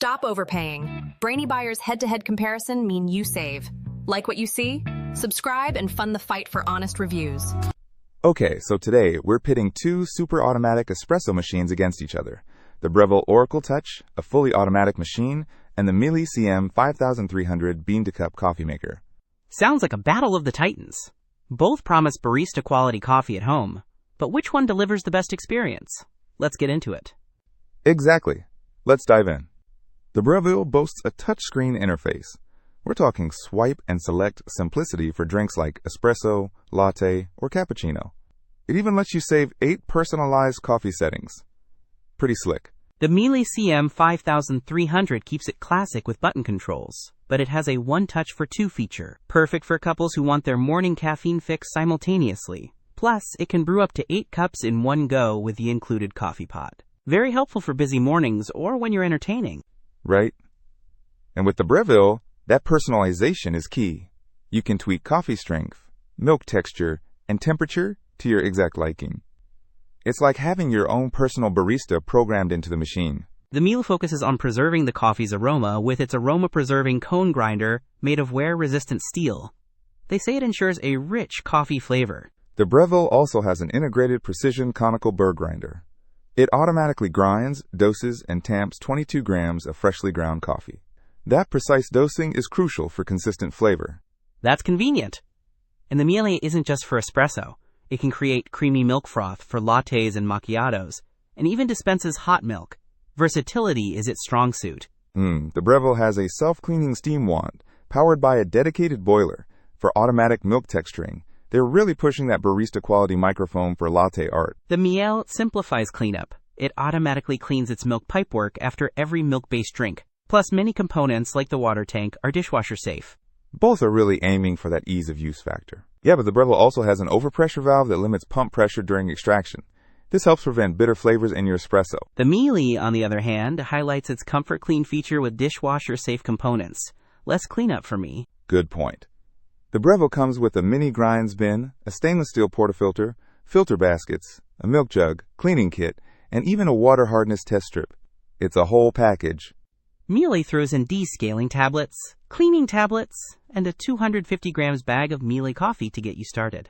Stop overpaying. Brainy Buyer's head-to-head comparison mean you save. Like what you see? Subscribe and fund the fight for honest reviews. Okay, so today we're pitting two super-automatic espresso machines against each other. The Breville Oracle Touch, a fully automatic machine, and the Miele CM 5300 bean-to-cup coffee maker. Sounds like a battle of the titans. Both promise barista-quality coffee at home, but which one delivers the best experience? Let's get into it. Exactly. Let's dive in. The Breville boasts a touchscreen interface. We're talking swipe and select simplicity for drinks like espresso, latte, or cappuccino. It even lets you save 8 personalized coffee settings. Pretty slick. The Miele CM 5300 keeps it classic with button controls, but it has a one-touch for two feature, perfect for couples who want their morning caffeine fix simultaneously. Plus, it can brew up to 8 cups in one go with the included coffee pot. Very helpful for busy mornings or when you're entertaining. Right? And with the Breville, that personalization is key. You can tweak coffee strength, milk texture, and temperature to your exact liking. It's like having your own personal barista programmed into the machine. The Miele focuses on preserving the coffee's aroma with its aroma-preserving cone grinder made of wear-resistant steel. They say it ensures a rich coffee flavor. The Breville also has an integrated precision conical burr grinder. It automatically grinds, doses, and tamps 22 grams of freshly ground coffee. That precise dosing is crucial for consistent flavor. That's convenient. And the Miele isn't just for espresso. It can create creamy milk froth for lattes and macchiatos, and even dispenses hot milk. Versatility is its strong suit. The Breville has a self-cleaning steam wand, powered by a dedicated boiler, for automatic milk texturing. They're really pushing that barista-quality microfoam for latte art. The Miele simplifies cleanup. It automatically cleans its milk pipework after every milk-based drink. Plus, many components, like the water tank, are dishwasher safe. Both are really aiming for that ease of use factor. Yeah, but the Breville also has an overpressure valve that limits pump pressure during extraction. This helps prevent bitter flavors in your espresso. The Miele, on the other hand, highlights its comfort clean feature with dishwasher-safe components. Less cleanup for me. Good point. The Breville comes with a mini grinds bin, a stainless steel portafilter, filter baskets, a milk jug, cleaning kit, and even a water hardness test strip. It's a whole package. Miele throws in descaling tablets, cleaning tablets, and a 250 grams bag of Miele coffee to get you started.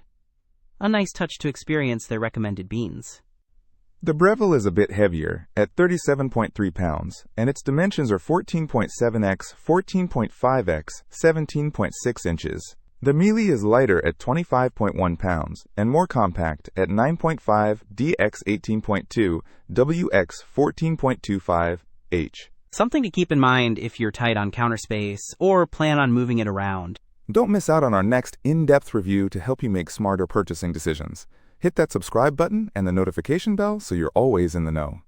A nice touch to experience their recommended beans. The Breville is a bit heavier, at 37.3 pounds, and its dimensions are 14.7x, 14.5x, 17.6 inches. The Miele is lighter at 25.1 pounds, and more compact at 9.5, dx 18.2, wx 14.25, h. Something to keep in mind if you're tight on counter space or plan on moving it around. Don't miss out on our next in-depth review to help you make smarter purchasing decisions. Hit that subscribe button and the notification bell so you're always in the know.